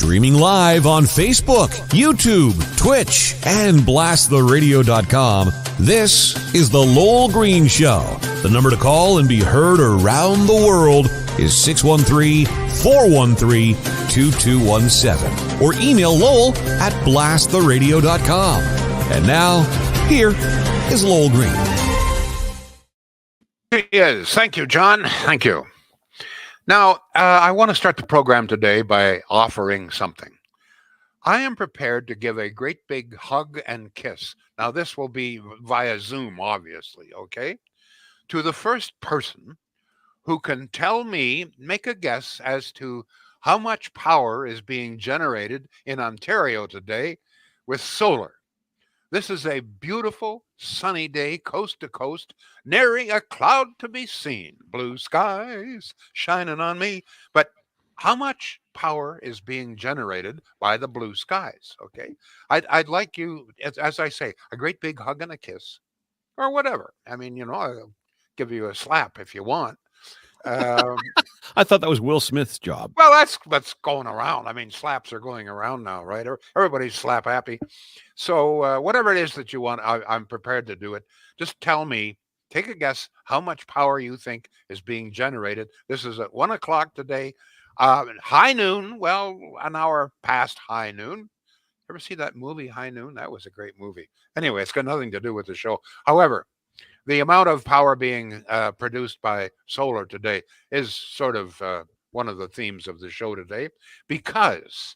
Streaming live on Facebook, YouTube, Twitch, and blasttheradio.com. This is The Lowell Green Show. The number to call and be heard around the world is 613-413-2217. Or email Lowell at blasttheradio.com. And now, here is Lowell Green. Yes, thank you, John. Thank you. Now, I want to start the program today by offering something. I am prepared to give a great big hug and kiss. Now, this will be via Zoom, obviously, okay? To the first person who can tell me, make a guess as to how much power is being generated in Ontario today with solar. This is a beautiful, sunny day, coast to coast, nary a cloud to be seen. Blue skies shining on me. But how much power is being generated by the blue skies? Okay, I'd like you, as I say, a great big hug and a kiss, or whatever. I mean, I'll give you a slap if you want. I thought that was Will Smith's job. Well, that's going around. I mean, slaps are going around now, right? Everybody's slap happy. So whatever it is that you want, I'm prepared to do it. Just tell me, take a guess how much power you think is being generated. This is at 1 o'clock today. High noon, well, an hour past high noon. Ever see that movie, High Noon? That was a great movie. Anyway, it's got nothing to do with the show. However, the amount of power being produced by solar today is sort of one of the themes of the show today. Because,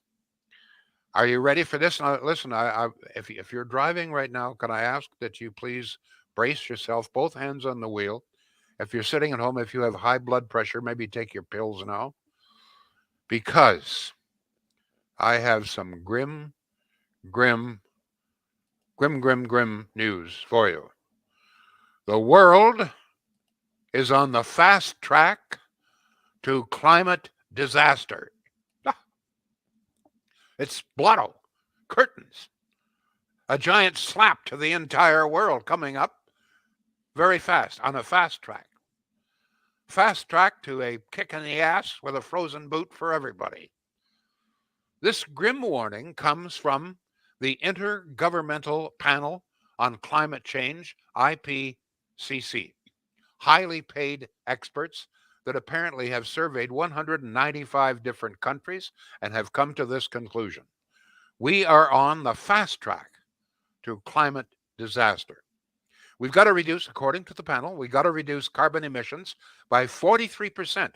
are you ready for this? Now, listen, if you're driving right now, can I ask that you please brace yourself, both hands on the wheel. If you're sitting at home, if you have high blood pressure, maybe take your pills now. Because I have some grim news for you. The world is on the fast track to climate disaster. It's blotto, curtains, a giant slap to the entire world coming up very fast, on a fast track. Fast track to a kick in the ass with a frozen boot for everybody. This grim warning comes from the Intergovernmental Panel on Climate Change, IPCC, highly paid experts that apparently have surveyed 195 different countries and have come to this conclusion. We are on the fast track to climate disaster. We've got to reduce, according to the panel, we've got to reduce carbon emissions by 43%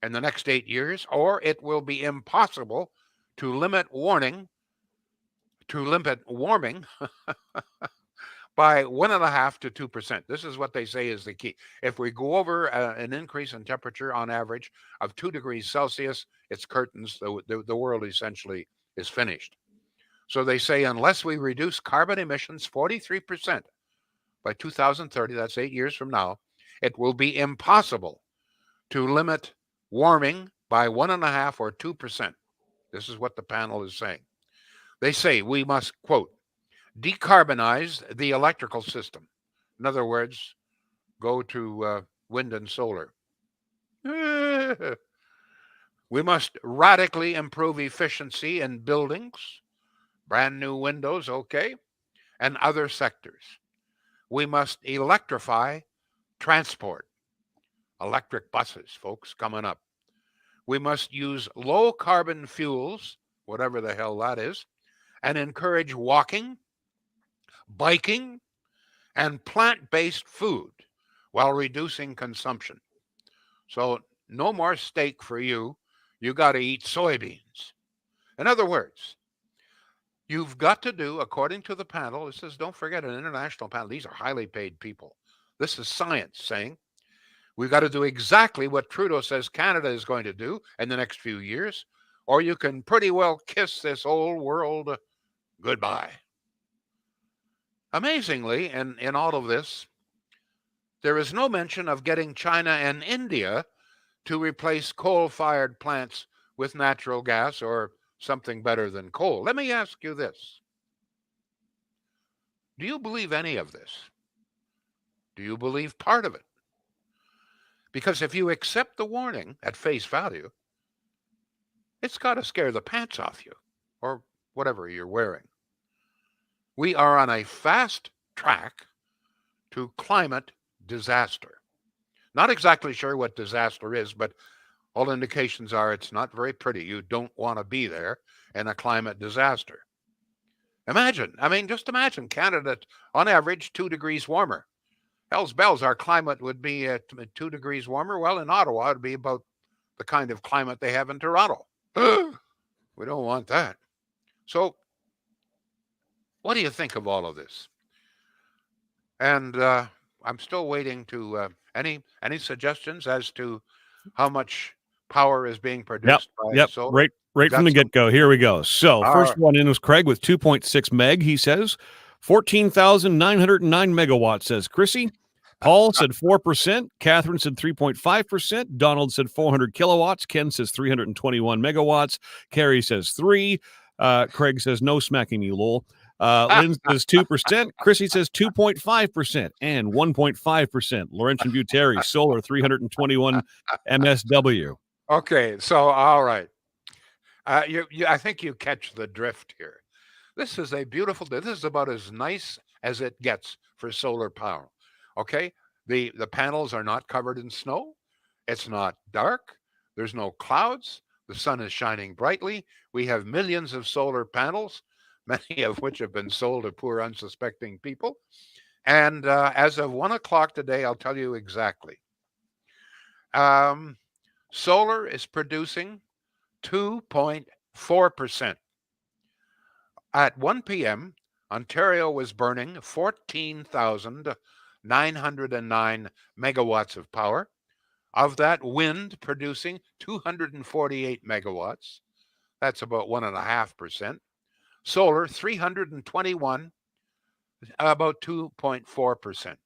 in the next 8 years, or it will be impossible to limit warming by 1.5 to 2%. This is what they say is the key. If we go over an increase in temperature on average of 2 degrees Celsius, it's curtains. The world essentially is finished. So they say unless we reduce carbon emissions 43% by 2030, that's 8 years from now, it will be impossible to limit warming by 1.5 or 2%. This is what the panel is saying. They say we must, quote, decarbonize the electrical system. In other words, go to wind and solar. We must radically improve efficiency in buildings, brand new windows, okay, and other sectors. We must electrify transport. Electric buses, folks, coming up. We must use low carbon fuels, whatever the hell that is, and encourage walking, biking, and plant-based food while reducing consumption. So no more steak for you. You got to eat soybeans. In other words, you've got to do, according to the panel, this is, don't forget, an international panel. These are highly paid people. This is science saying we've got to do exactly what Trudeau says Canada is going to do in the next few years, or you can pretty well kiss this old world goodbye. Amazingly, in all of this, there is no mention of getting China and India to replace coal-fired plants with natural gas or something better than coal. Let me ask you this. Do you believe any of this? Do you believe part of it? Because if you accept the warning at face value, it's got to scare the pants off you or whatever you're wearing. We are on a fast track to climate disaster. Not exactly sure what disaster is, but all indications are it's not very pretty. You don't want to be there in a climate disaster. Just imagine Canada on average 2 degrees warmer. Hell's bells, our climate would be at 2 degrees warmer. Well, in Ottawa, it'd be about the kind of climate they have in Toronto. We don't want that. So, what do you think of all of this? And I'm still waiting to any suggestions as to how much power is being produced by solar? Right from the get-go. Here we go. So first one in was Craig with 2.6 meg. He says 14,909 megawatts, says Chrissy. Paul said 4%. Catherine said 3.5%. Donald said 400 kilowatts. Ken says 321 megawatts. Carrie says 3. Craig says no smacking me, Lowell. Lynn says 2%. Chrissy says 2.5% and 1.5%. Laurentian Buteri, solar 321 MSW. Okay, so all right. I think you catch the drift here. This is a beautiful day. This is about as nice as it gets for solar power. Okay, the panels are not covered in snow. It's not dark. There's no clouds. The sun is shining brightly. We have millions of solar panels, many of which have been sold to poor, unsuspecting people. And as of 1 o'clock today, I'll tell you exactly. Solar is producing 2.4%. At 1 p.m., Ontario was burning 14,909 megawatts of power. Of that, wind producing 248 megawatts. That's about 1.5%. Solar, 321, about 2.4%.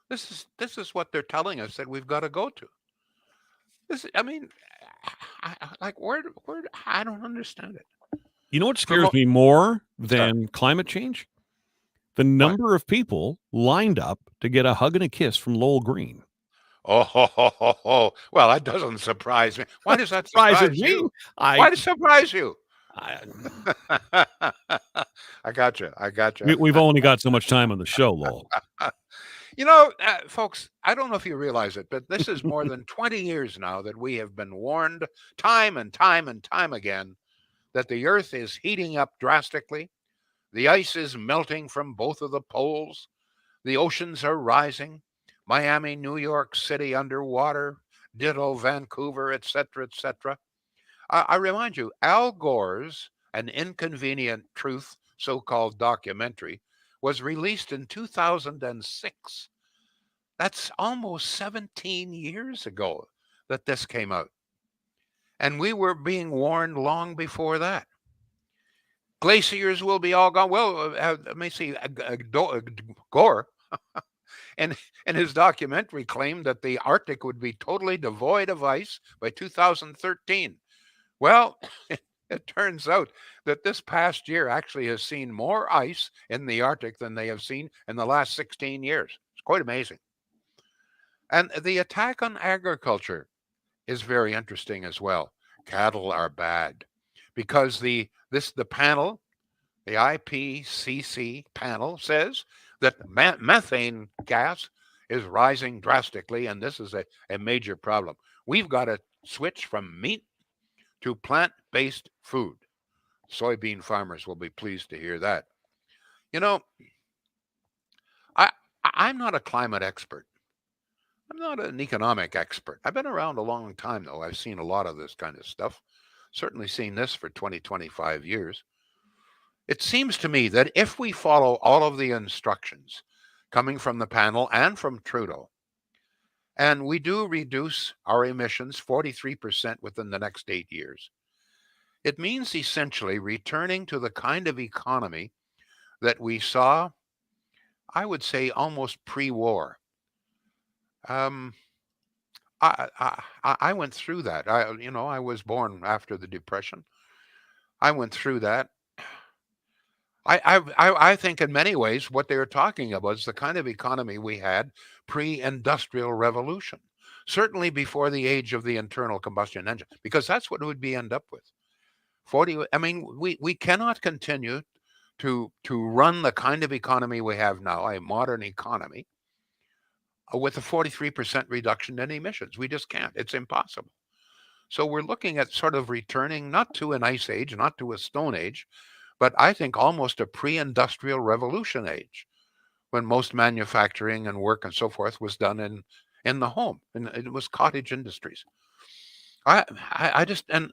This is what they're telling us that we've got to go to. Where I don't understand it. You know what scares me more than climate change? The number of people lined up to get a hug and a kiss from Lowell Green. Oh. Well, that doesn't surprise me. Why does that surprise you? Why does it surprise you? I got you. We've only got so much time on the show, Lowell. Folks, I don't know if you realize it, but this is more than 20 years now that we have been warned time and time and time again that the Earth is heating up drastically. The ice is melting from both of the poles. The oceans are rising. Miami, New York City underwater, ditto Vancouver, etc., etc. I remind you, Al Gore's An Inconvenient Truth so-called documentary was released in 2006. That's almost 17 years ago that this came out. And we were being warned long before that. Glaciers will be all gone. Well, let me see. Gore, in his documentary, claimed that the Arctic would be totally devoid of ice by 2013. Well, it turns out that this past year actually has seen more ice in the Arctic than they have seen in the last 16 years. It's quite amazing. And the attack on agriculture is very interesting as well. Cattle are bad because the panel, the IPCC panel, says that methane gas is rising drastically, and this is a major problem. We've got to switch from meat to plant-based food. Soybean farmers will be pleased to hear that. I'm not a climate expert. I'm not an economic expert. I've been around a long time, though. I've seen a lot of this kind of stuff. Certainly seen this for 20, 25 years. It seems to me that if we follow all of the instructions coming from the panel and from Trudeau, and we do reduce our emissions 43% within the next 8 years, it means essentially returning to the kind of economy that we saw, I would say, almost pre-war. I went through that. I was born after the Depression. I went through that. I think in many ways what they were talking about is the kind of economy we had pre-industrial revolution. certainly before the age of the internal combustion engine, because that's what it would be end up with. 40. I mean, we cannot continue to run the kind of economy we have now, a modern economy, with a 43% reduction in emissions. We just can't. It's impossible. So we're looking at sort of returning not to an ice age, not to a stone age, but I think almost a pre-industrial revolution age, when most manufacturing and work and so forth was done in the home, and it was cottage industries. I just, and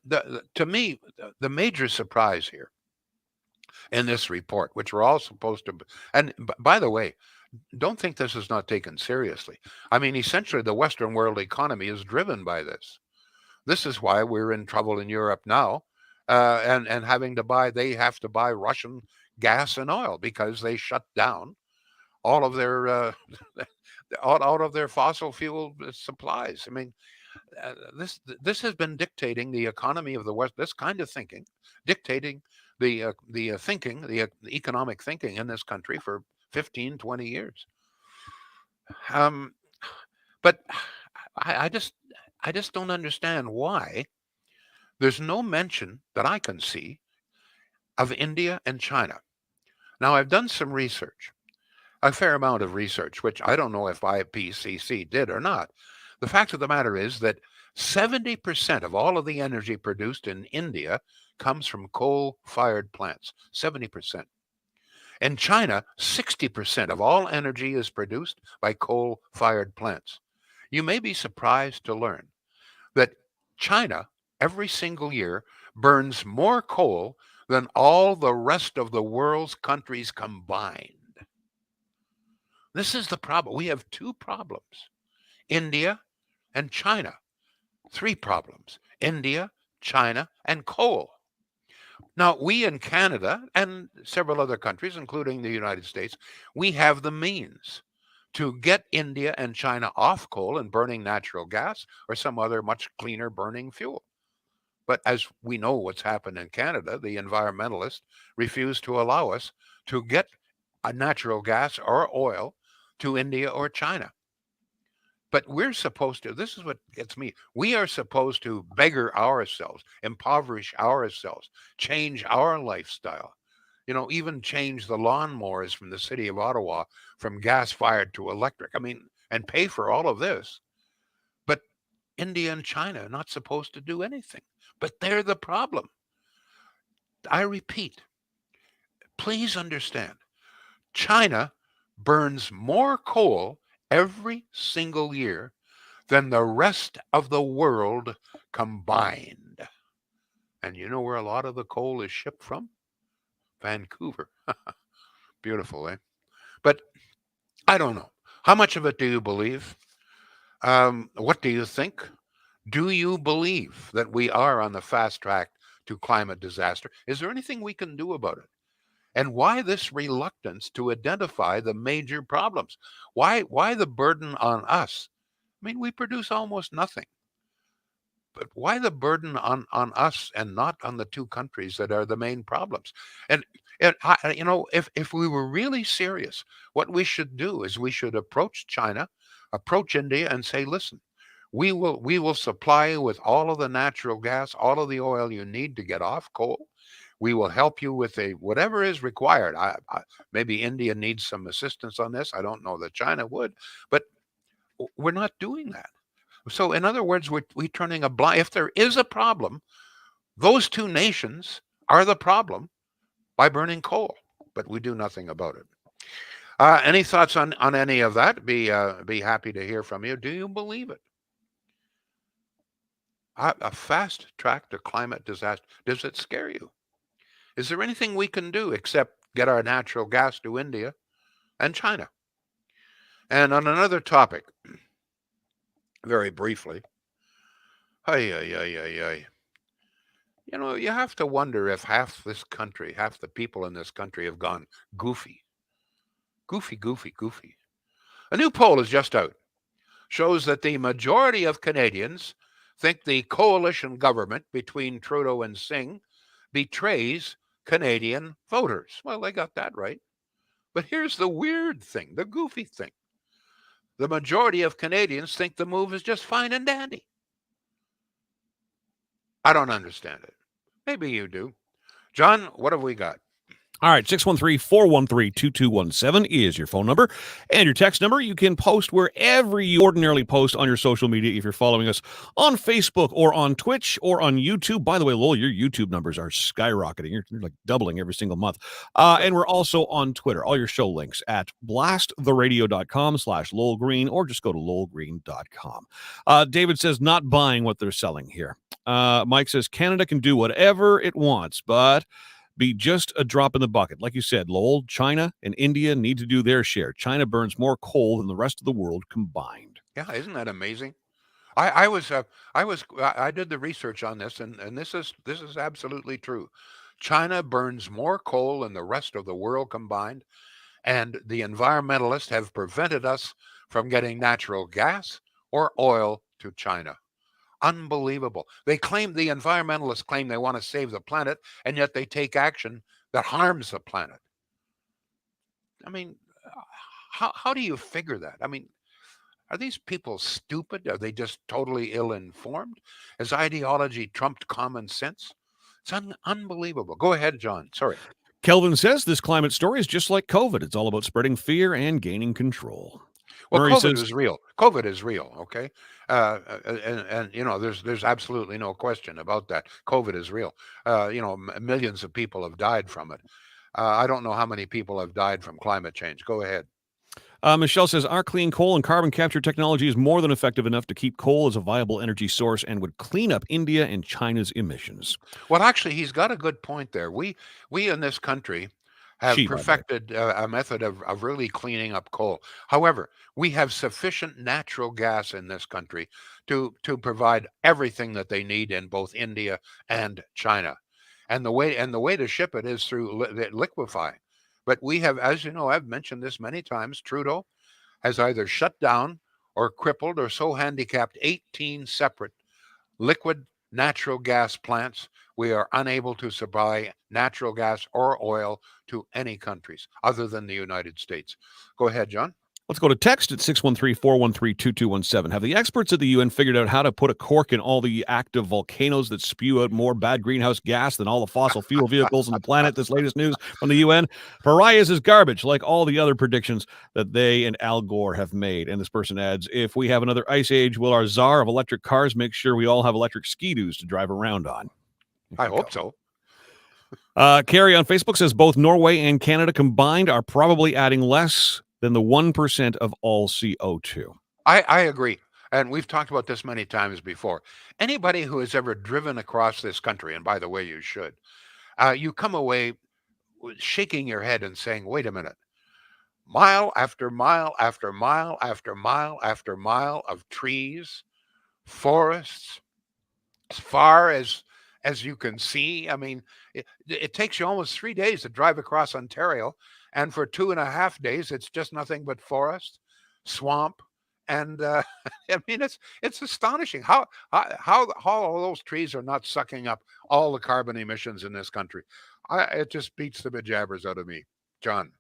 to me, the major surprise here in this report, which we're all supposed to, and by the way, don't think this is not taken seriously. I mean, essentially, the Western world economy is driven by this. This is why we're in trouble in Europe now, and having to buy. They have to buy Russian gas and oil because they shut down all of their out of their fossil fuel supplies. I mean, this has been dictating the economy of the West. This kind of thinking, dictating the thinking, the economic thinking in this country for 15, 20 years. But I just don't understand why there's no mention that I can see of India and China. Now, I've done some research, a fair amount of research, which I don't know if IPCC did or not. The fact of the matter is that 70% of all of the energy produced in India comes from coal-fired plants. 70%. In China, 60% of all energy is produced by coal-fired plants. You may be surprised to learn that China, every single year, burns more coal than all the rest of the world's countries combined. This is the problem. We have two problems: India and China. Three problems: India, China, and coal. Now, we in Canada and several other countries, including the United States, we have the means to get India and China off coal and burning natural gas or some other much cleaner burning fuel. But as we know what's happened in Canada, the environmentalists refuse to allow us to get a natural gas or oil to India or China. But we're supposed to, this is what gets me, we are supposed to beggar ourselves, impoverish ourselves, change our lifestyle, even change the lawnmowers from the city of Ottawa from gas-fired to electric. I mean, and pay for all of this. But India and China are not supposed to do anything. But they're the problem. I repeat, please understand, China burns more coal every single year than the rest of the world combined. And you know where a lot of the coal is shipped from? Vancouver. Beautiful, eh? But I don't know. How much of it do you believe? What do you think? Do you believe that we are on the fast track to climate disaster? Is there anything we can do about it? And why this reluctance to identify the major problems? Why the burden on us? I mean, we produce almost nothing. But why the burden on us and not on the two countries that are the main problems? And if we were really serious, what we should do is we should approach China, approach India, and say, listen, we will supply you with all of the natural gas, all of the oil you need to get off coal. We will help you with whatever is required. Maybe India needs some assistance on this. I don't know that China would, but we're not doing that. So, in other words, we're turning a blind. If there is a problem, those two nations are the problem by burning coal, but we do nothing about it. Any thoughts on any of that? Be happy to hear from you. Do you believe it? A fast track to climate disaster. Does it scare you? Is there anything we can do except get our natural gas to India and China? And on another topic, very briefly, you have to wonder if half the people in this country have gone goofy. Goofy. A new poll is just out. Shows that the majority of Canadians think the coalition government between Trudeau and Singh betrays Canadian voters. Well, they got that right. But here's the weird thing, the goofy thing. the majority of Canadians think the move is just fine and dandy. I don't understand it. Maybe you do. John, what have we got? All right, 613-413-2217 is your phone number and your text number. You can post wherever you ordinarily post on your social media if you're following us on Facebook or on Twitch or on YouTube. By the way, Lowell, your YouTube numbers are skyrocketing. You're like doubling every single month. And we're also on Twitter. All your show links at blasttheradio.com/Lowell Green, or just go to lowellgreen.com. David says, not buying what they're selling here. Mike says, Canada can do whatever it wants, but be just a drop in the bucket. Like you said, Lowell, China and India need to do their share. China burns more coal than the rest of the world combined. Yeah, isn't that amazing? I did the research on this, and this is absolutely true. China burns more coal than the rest of the world combined, and the environmentalists have prevented us from getting natural gas or oil to China. Unbelievable. The environmentalists claim they want to save the planet, and yet they take action that harms the planet. I mean, how do you figure that? I mean, are these people stupid? Are they just totally ill-informed? Has ideology trumped common sense? It's unbelievable. Go ahead, John. Sorry. Kelvin says this climate story is just like COVID. It's all about spreading fear and gaining control. Well, Murray COVID says, is real. COVID is real. Okay, and you know, there's absolutely no question about that. COVID is real. You know, millions of people have died from it. I don't know how many people have died from climate change. Go ahead. Michelle says, our clean coal and carbon capture technology is more than effective enough to keep coal as a viable energy source and would clean up India and China's emissions. Well, actually, he's got a good point there. We in this country have perfected a method of really cleaning up coal. However, we have sufficient natural gas in this country to provide everything that they need in both India and China. And the way to ship it is through liquefy. But we have, as you know, I've mentioned this many times, Trudeau has either shut down or crippled or so handicapped 18 separate liquid natural gas plants. We are unable to supply natural gas or oil to any countries other than the United States. Go ahead, John. Let's go to text at 613-413-2217. Have the experts at the UN figured out how to put a cork in all the active volcanoes that spew out more bad greenhouse gas than all the fossil fuel vehicles on the planet? This latest news from the UN. Pariahs is garbage, like all the other predictions that they and Al Gore have made. And this person adds, if we have another ice age, will our czar of electric cars make sure we all have electric ski-doos to drive around on? I hope so. Carrie on Facebook says both Norway and Canada combined are probably adding less than the 1% of all CO2. I agree. And we've talked about this many times before. Anybody who has ever driven across this country, and by the way, you should, you come away shaking your head and saying, wait a minute, mile after mile after mile after mile after mile of trees, forests, as far as you can see. I mean, it takes you almost 3 days to drive across Ontario, and for 2.5 days, it's just nothing but forest, swamp, and I mean, it's astonishing how all those trees are not sucking up all the carbon emissions in this country. It just beats the bejabbers out of me, John.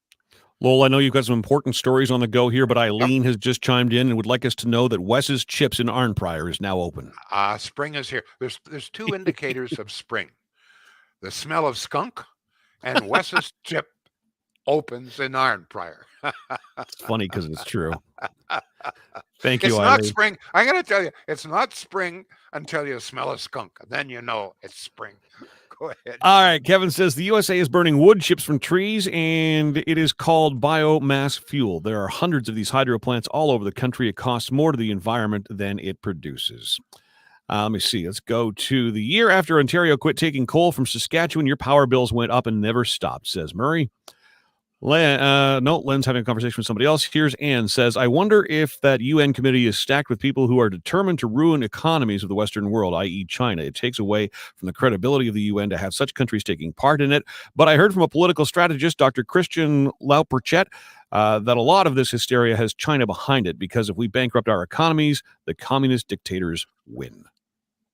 Lowell, I know you've got some important stories on the go here, but Eileen has just chimed in and would like us to know that Wes's Chips in Arnprior is now open. Spring is here. There's two indicators of spring: the smell of skunk and Wes's Chip opens in Arnprior. It's funny because it's true. Thank you, It's Eileen. not spring. I got to tell you, it's not spring until you smell a skunk. Then you know it's spring. Go ahead. All right. Kevin says the USA is burning wood chips from trees, and it is called biomass fuel. There are hundreds of these hydro plants all over the country. It costs more to the environment than it produces. Let me see. Let's go to the year after Ontario quit taking coal from Saskatchewan. Your power bills went up and never stopped, says Murray. Len's having a conversation with somebody else. Here's Ann says, I wonder if that UN committee is stacked with people who are determined to ruin economies of the Western world, i.e. China. It takes away from the credibility of the UN to have such countries taking part in it. But I heard from a political strategist, Dr. Christian Lauperchet, that a lot of this hysteria has China behind it, because if we bankrupt our economies, the communist dictators win.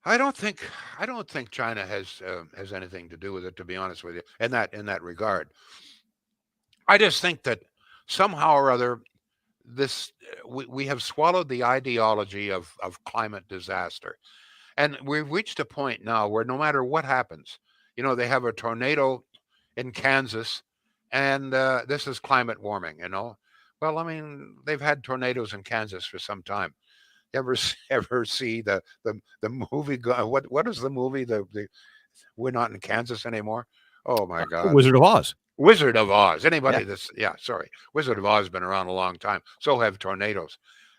I don't think China has anything to do with it, to be honest with you, in that regard. I just think that somehow or other we have swallowed the ideology of climate disaster. And we've reached a point now where no matter what happens, they have a tornado in Kansas, and this is climate warming. Well, I mean, they've had tornadoes in Kansas for some time. You ever see the movie? What is the movie? The We're Not in Kansas Anymore. Oh my God. Wizard of Oz. Wizard of Oz. Anybody Yeah. that's sorry. Wizard of Oz has been around a long time. So have tornadoes.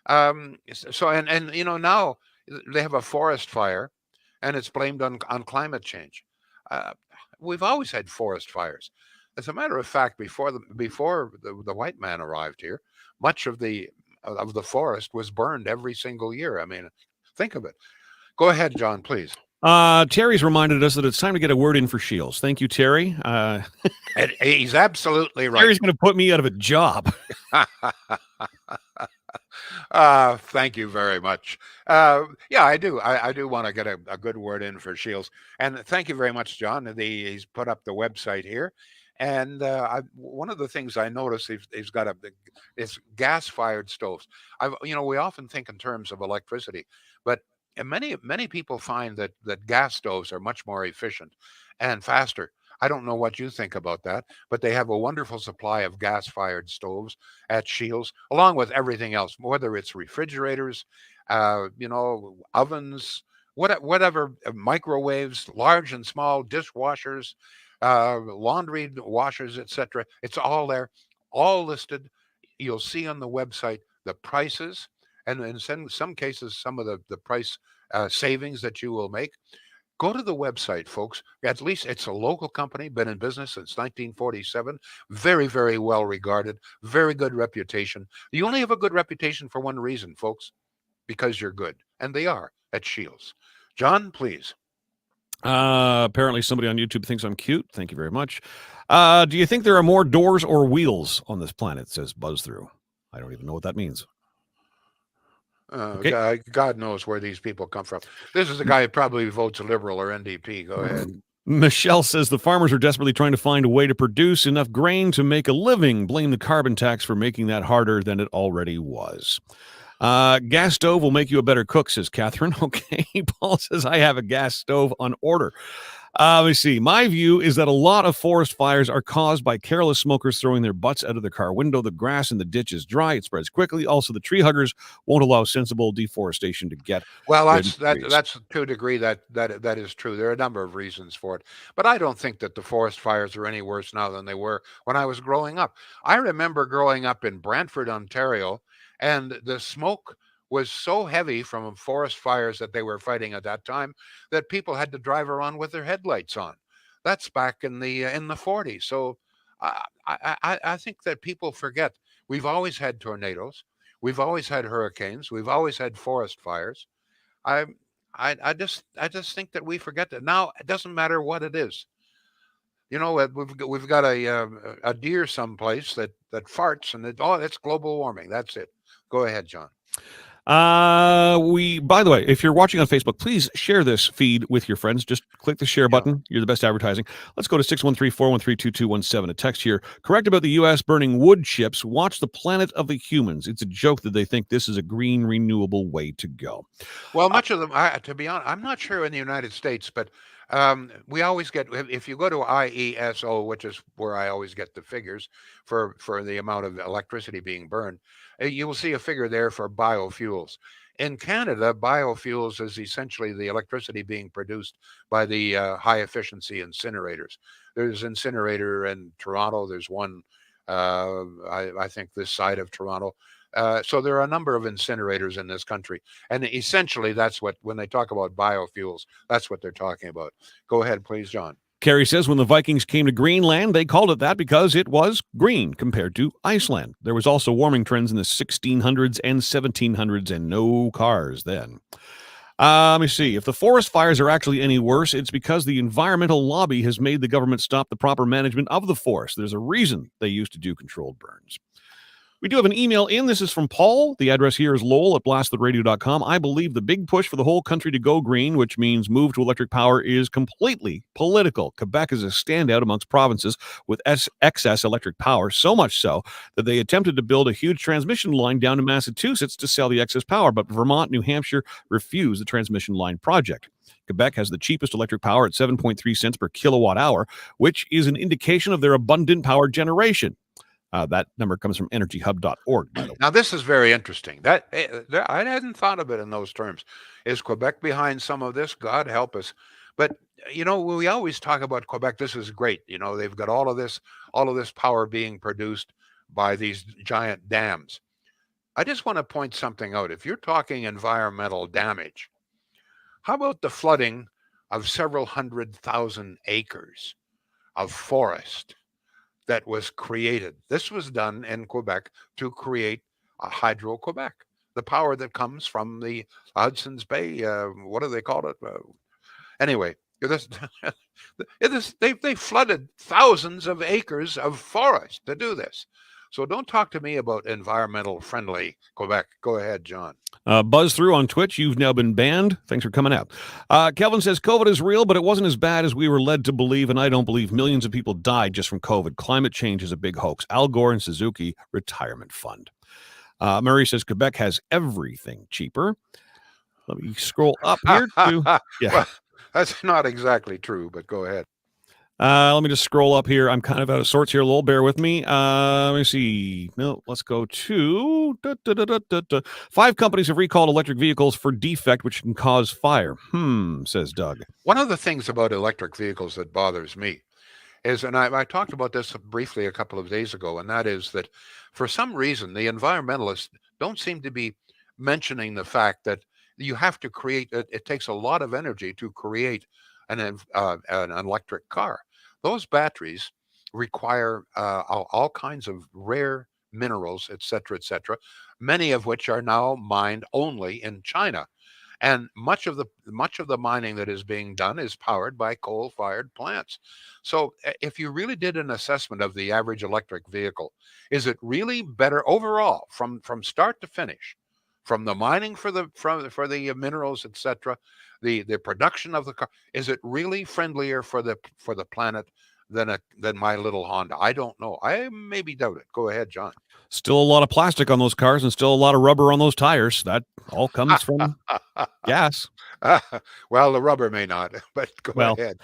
So and now they have a forest fire, and it's blamed on climate change. Uh, we've always had forest fires. As a matter of fact, before the white man arrived here, much of the forest was burned every single year. I mean, think of it. Go ahead, John, please. Terry's reminded us that it's time to get a word in for Shields. Thank you, Terry. And he's absolutely right. Terry's going to put me out of a job. Thank you very much. Yeah, I do. I do want to get a good word in for Shields. And thank you very much, John. He's put up the website here. And one of the things I noticed, he's got it's gas-fired stoves. We often think in terms of electricity, but many people find that gas stoves are much more efficient and faster. I don't know what you think about that, but they have a wonderful supply of gas-fired stoves at Shields, along with everything else, whether it's refrigerators, ovens, whatever, microwaves, large and small, dishwashers, laundry washers, etc. It's all there, all listed. You'll see on the website the prices, and in some cases, some of the price savings that you will make. Go to the website, folks. At least it's a local company, been in business since 1947. Very, very well regarded, very good reputation. You only have a good reputation for one reason, folks, because you're good. And they are at Shields. John, please. Apparently somebody on YouTube thinks I'm cute. Thank you very much. Do you think there are more doors or wheels on this planet, says Buzz Through. I don't even know what that means. Okay. God knows where these people come from. This is a guy who probably votes Liberal or NDP. Go ahead. Michelle says the farmers are desperately trying to find a way to produce enough grain to make a living. Blame the carbon tax for making that harder than it already was. Gas stove will make you a better cook, says Catherine. Okay. Paul says, I have a gas stove on order. Let me see. My view is that a lot of forest fires are caused by careless smokers throwing their butts out of the car window. The grass in the ditch is dry. It spreads quickly. Also, the tree huggers won't allow sensible deforestation to get. Well, that's to a degree that is true. There are a number of reasons for it. But I don't think that the forest fires are any worse now than they were when I was growing up. I remember growing up in Brantford, Ontario, and the smoke was so heavy from forest fires that they were fighting at that time that people had to drive around with their headlights on. That's back in the 40s. So I think that people forget we've always had tornadoes, we've always had hurricanes, we've always had forest fires. I just think that we forget that now. It doesn't matter what it is. We've got a deer someplace that farts, and it's global warming. That's it. Go ahead, John. By the way, if you're watching on Facebook, please share this feed with your friends. Just click the share button. You're the best advertising. Let's go to 613-413-2217. A text here. Correct about the U.S. burning wood chips. Watch the Planet of the Humans. It's a joke that they think this is a green, renewable way to go. Well, much of them, to be honest, I'm not sure in the United States, but we always get, if you go to IESO, which is where I always get the figures for the amount of electricity being burned, you will see a figure there for biofuels. In Canada, biofuels is essentially the electricity being produced by the high efficiency incinerators. There's incinerator in Toronto. There's one, I think, this side of Toronto. So there are a number of incinerators in this country. And essentially, that's when they talk about biofuels, that's what they're talking about. Go ahead, please, John. Carrie says when the Vikings came to Greenland, they called it that because it was green compared to Iceland. There was also warming trends in the 1600s and 1700s and no cars then. Let me see. If the forest fires are actually any worse, it's because the environmental lobby has made the government stop the proper management of the forest. There's a reason they used to do controlled burns. We do have an email in. This is from Paul. The address here is Lowell at blasttheradio.com. I believe the big push for the whole country to go green, which means move to electric power, is completely political. Quebec is a standout amongst provinces with excess electric power, so much so that they attempted to build a huge transmission line down to Massachusetts to sell the excess power, but Vermont, New Hampshire refused the transmission line project. Quebec has the cheapest electric power at 7.3 cents per kilowatt hour, which is an indication of their abundant power generation. That number comes from energyhub.org, by the way. Now, this is very interesting. I hadn't thought of it in those terms. Is Quebec behind some of this? God help us. But, we always talk about Quebec. This is great. They've got all of this power being produced by these giant dams. I just want to point something out. If you're talking environmental damage, how about the flooding of several 100,000 acres of forest that was created? This was done in Quebec to create Hydro-Quebec, the power that comes from the Hudson's Bay. What do they call it? Anyway, they flooded thousands of acres of forest to do this. So don't talk to me about environmental friendly Quebec. Go ahead, John. Buzz through on Twitch. You've now been banned. Thanks for coming out. Kelvin says COVID is real, but it wasn't as bad as we were led to believe, and I don't believe millions of people died just from COVID. Climate change is a big hoax. Al Gore and Suzuki Retirement Fund. Murray says Quebec has everything cheaper. Let me scroll up here to Well, that's not exactly true, but go ahead. Let me just scroll up here. I'm kind of out of sorts here a little. Bear with me. Let me see. No, let's go to 5 companies have recalled electric vehicles for defect, which can cause fire. Says Doug. One of the things about electric vehicles that bothers me is, and I talked about this briefly a couple of days ago, and that is that for some reason, the environmentalists don't seem to be mentioning the fact that you have to create, it takes a lot of energy to create an electric car. Those batteries require all kinds of rare minerals, et cetera, many of which are now mined only in China. And much of the mining that is being done is powered by coal-fired plants. So if you really did an assessment of the average electric vehicle, is it really better overall from start to finish, from the mining for the minerals, et cetera, the production of the car, is it really friendlier for the planet than my little Honda? I don't know. I maybe doubt it. Go ahead, John. Still a lot of plastic on those cars and still a lot of rubber on those tires. That all comes from gas. Well, the rubber may not, but go ahead.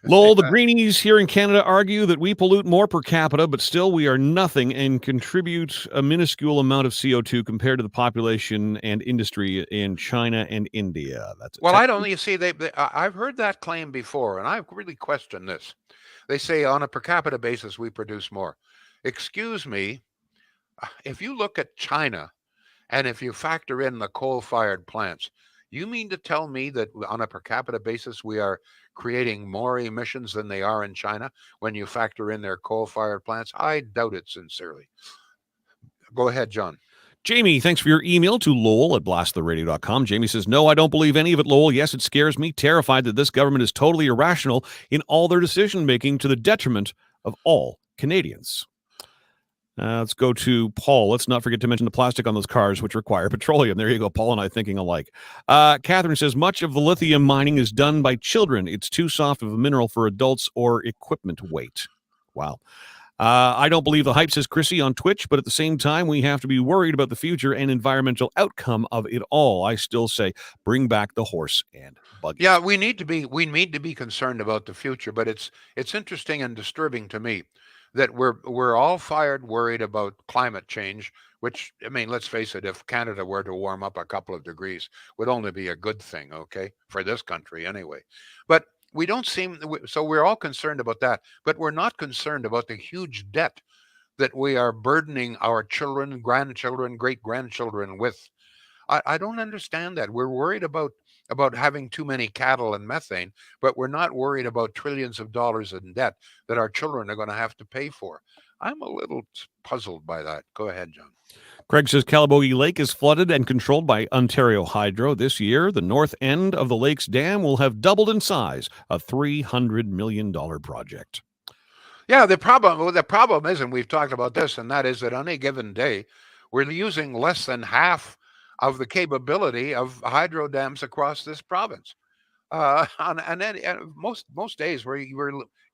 Lowell, the greenies here in Canada argue that we pollute more per capita, but still we are nothing and contribute a minuscule amount of CO2 compared to the population and industry in China and India. I don't. You see, I've heard that claim before, and I've really questioned this. They say on a per capita basis we produce more. Excuse me. If you look at China, and if you factor in the coal-fired plants, you mean to tell me that on a per capita basis we are creating more emissions than they are in China when you factor in their coal-fired plants? I doubt it sincerely. Go ahead, John. Jamie, thanks for your email to Lowell at blasttheradio.com. Jamie says, no, I don't believe any of it, Lowell. Yes, it scares me, terrified that this government is totally irrational in all their decision-making to the detriment of all Canadians. Let's go to Paul. Let's not forget to mention the plastic on those cars, which require petroleum. There you go, Paul and I thinking alike. Catherine says, much of the lithium mining is done by children. It's too soft of a mineral for adults or equipment weight. Wow. I don't believe the hype, says Chrissy on Twitch, but at the same time, we have to be worried about the future and environmental outcome of it all. I still say, bring back the horse and buggy. Yeah, we need to be concerned about the future, but it's interesting and disturbing to me that we're all worried about climate change, which, I mean, let's face it, if Canada were to warm up a couple of degrees, would only be a good thing, okay, for this country anyway. But we don't so we're all concerned about that, but we're not concerned about the huge debt that we are burdening our children, grandchildren, great-grandchildren with. I don't understand that. We're worried about having too many cattle and methane, but we're not worried about trillions of dollars in debt that our children are going to have to pay for. I'm a little puzzled by that. Go ahead, John. Craig says Calabogie Lake is flooded and controlled by Ontario Hydro. This year, the north end of the lake's dam will have doubled in size, a $300 million project. Yeah, the problem is, and we've talked about this, and that is that on a given day, we're using less than half of the capability of hydro dams across this province. And most days we're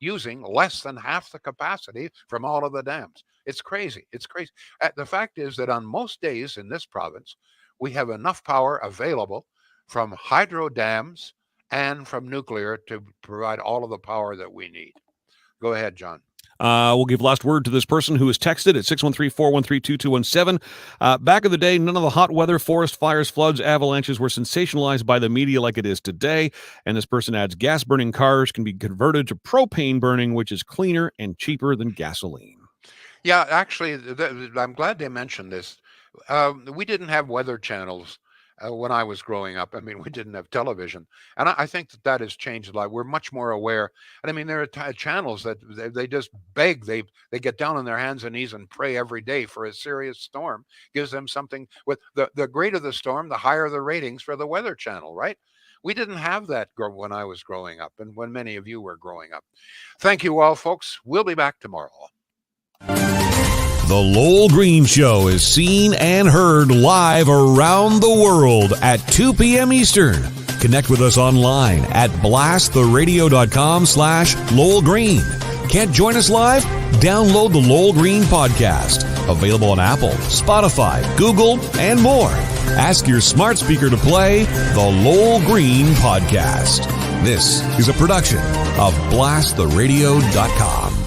using less than half the capacity from all of the dams. It's crazy. It's crazy. The fact is that on most days in this province, we have enough power available from hydro dams and from nuclear to provide all of the power that we need. Go ahead, John. We'll give last word to this person who has texted at 613-413-2217. Back in the day, none of the hot weather, forest fires, floods, avalanches were sensationalized by the media like it is today. And this person adds, gas-burning cars can be converted to propane burning, which is cleaner and cheaper than gasoline. Yeah, actually, I'm glad they mentioned this. We didn't have weather channels when I was growing up. I mean, we didn't have television. And I think that has changed a lot. We're much more aware. And I mean, there are channels that they just beg. They get down on their hands and knees and pray every day for a serious storm. Gives them something. With the greater the storm, the higher the ratings for the Weather Channel, right? We didn't have that when I was growing up and when many of you were growing up. Thank you all, folks. We'll be back tomorrow. The Lowell Green Show is seen and heard live around the world at 2 p.m. Eastern. Connect with us online at blasttheradio.com/Lowell Green. Can't join us live? Download the Lowell Green podcast. Available on Apple, Spotify, Google, and more. Ask your smart speaker to play the Lowell Green podcast. This is a production of blasttheradio.com.